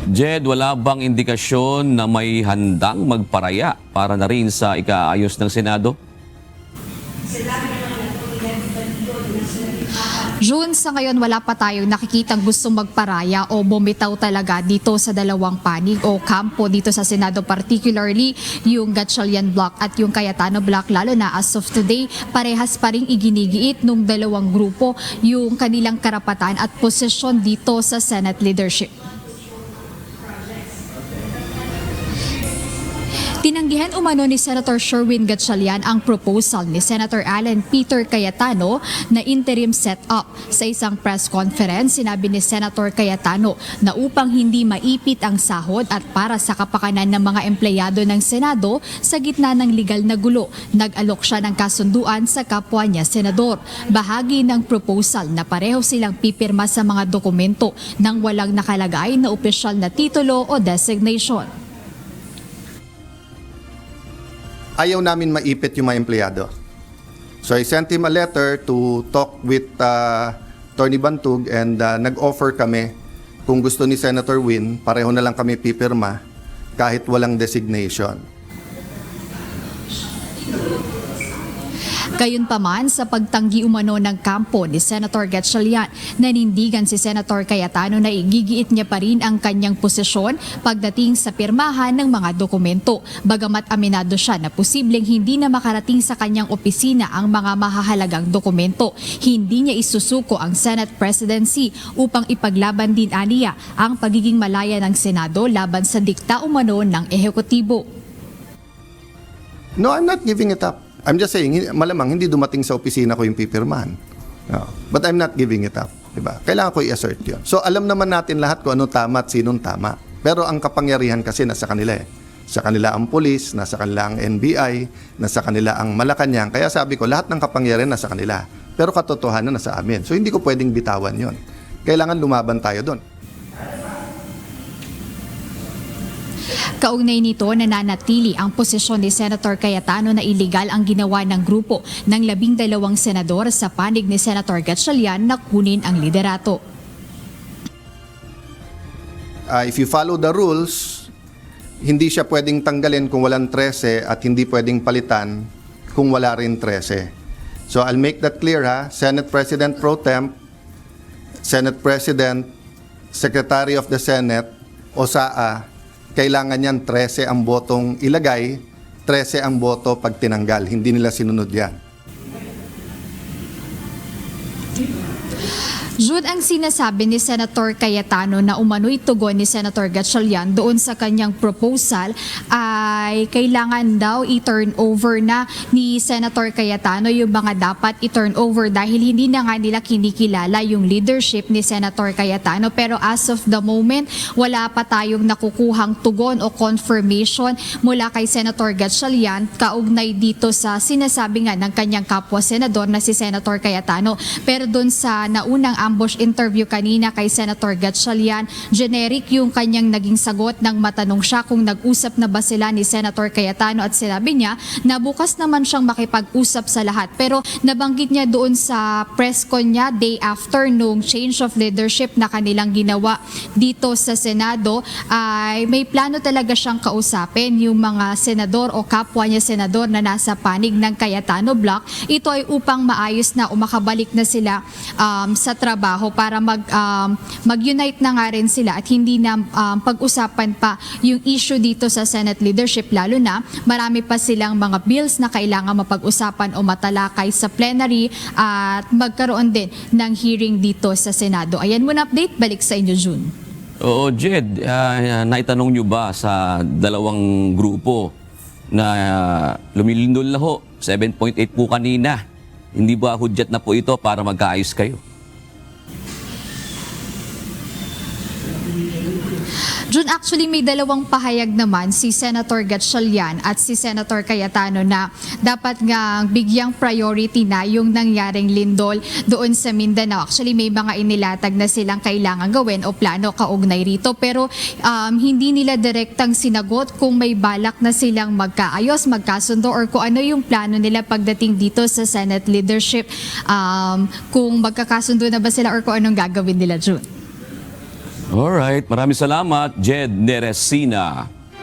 Jed, wala bang indikasyon na may handang magparaya para na rin sa ikaayos ng Senado? June, sa ngayon wala pa tayong nakikitang gustong magparaya o bumitaw talaga dito sa dalawang panig o kampo dito sa Senado, particularly yung Gatchalian Block at yung Cayetano Block, lalo na as of today, parehas pa rin iginigiit nung dalawang grupo yung kanilang karapatan at posisyon dito sa Senate leadership. Tinanggihan umano ni Senator Sherwin Gatchalian ang proposal ni Senator Alan Peter Cayetano na interim setup. Sa isang press conference, sinabi ni Senator Cayetano na upang hindi maipit ang sahod at para sa kapakanan ng mga empleyado ng Senado sa gitna ng legal na gulo, nag-alok siya ng kasunduan sa kapwa niya senador. Bahagi ng proposal na pareho silang pipirma sa mga dokumento nang walang nakalagay na opisyal na titulo o designation. Ayaw namin maipit yung mga empleyado. So I sent him a letter to talk with Tony Bantug and nag-offer kami kung gusto ni Senator Win, pareho na lang kami pipirma kahit walang designation. Gayunpaman, sa pagtanggi umano ng kampo ni Senator Gatchalian, nanindigan si Senator Cayetano na igigiit niya pa rin ang kanyang posisyon pagdating sa pirmahan ng mga dokumento. Bagamat aminado siya na posibleng hindi na makarating sa kanyang opisina ang mga mahahalagang dokumento, hindi niya isusuko ang Senate presidency upang ipaglaban din aniya ang pagiging malaya ng Senado laban sa dikta umano ng ehekutibo. No, I'm not giving it up. I'm just saying, malamang hindi dumating sa opisina ko yung pipirmahan. No. But I'm not giving it up. Diba? Kailangan ko i-assert yun. So alam naman natin lahat kung ano tama at sinong tama. Pero ang kapangyarihan kasi nasa kanila eh. Sa kanila ang pulis, nasa kanila ang NBI, nasa kanila ang Malacanang. Kaya sabi ko, lahat ng kapangyarihan nasa kanila. Pero katotohanan nasa amin. So hindi ko pwedeng bitawan yon. Kailangan lumaban tayo doon. Kaugnay nito, nananatili ang posisyon ni Senator Cayetano na iligal ang ginawa ng grupo ng 12 senador sa panig ni Senator Gatchalian na kunin ang liderato. If you follow the rules, hindi siya pwedeng tanggalin kung walang 13 at hindi pwedeng palitan kung wala rin 13. So I'll make that clear ha. Senate President Pro Temp, Senate President, Secretary of the Senate, o SAA, kailangan yan 13 ang botong ilagay, 13 ang boto pag tinanggal. Hindi nila sinunod yan. Jude, ang sinasabi ni Senator Cayetano na umano'y tugon ni Senator Gatchalian doon sa kanyang proposal ay kailangan daw i-turn over na ni Senator Cayetano yung mga dapat i-turn over dahil hindi na nga nila kinikilala yung leadership ni Senator Cayetano. Pero as of the moment, wala pa tayong nakukuhang tugon o confirmation mula kay Senator Gatchalian kaugnay dito sa sinasabi nga ng kanyang kapwa senador na si Senator Cayetano. Pero doon sa naunang ambush interview kanina kay Senator Gatchalian, generic yung kanyang naging sagot nang matanong siya kung nag-usap na ba sila ni Senator Cayetano at sinabi niya na bukas naman siyang makipag-usap sa lahat. Pero nabanggit niya doon sa press con niya day after nung change of leadership na kanilang ginawa dito sa Senado ay may plano talaga siyang kausapin yung mga senador o kapwa niya senador na nasa panig ng Cayetano Block. Ito ay upang maayos na o makabalik na sila sa trabaho para mag-unite na nga rin sila at hindi na pag-usapan pa yung issue dito sa Senate leadership, lalo na marami pa silang mga bills na kailangan mapag-usapan o matalakay sa plenary at magkaroon din ng hearing dito sa Senado. Ayan muna update, balik sa inyo June. Oo, Jed, naitanong nyo ba sa dalawang grupo na lumilindol na ho, 7.8 po kanina, hindi ba hudyat na po ito para magkaayos kayo? June, actually may dalawang pahayag naman si Senator Gatchalian at si Senator Cayetano na dapat nga bigyang priority na yung nangyaring lindol doon sa Mindanao. Actually may mga inilatag na silang kailangan gawin o plano kaugnay rito, pero hindi nila direktang sinagot kung may balak na silang magkaayos, magkasundo or kung ano yung plano nila pagdating dito sa Senate leadership, kung magkakasundo na ba sila or kung anong gagawin nila, June. Alright, maraming salamat, Jed Neresina.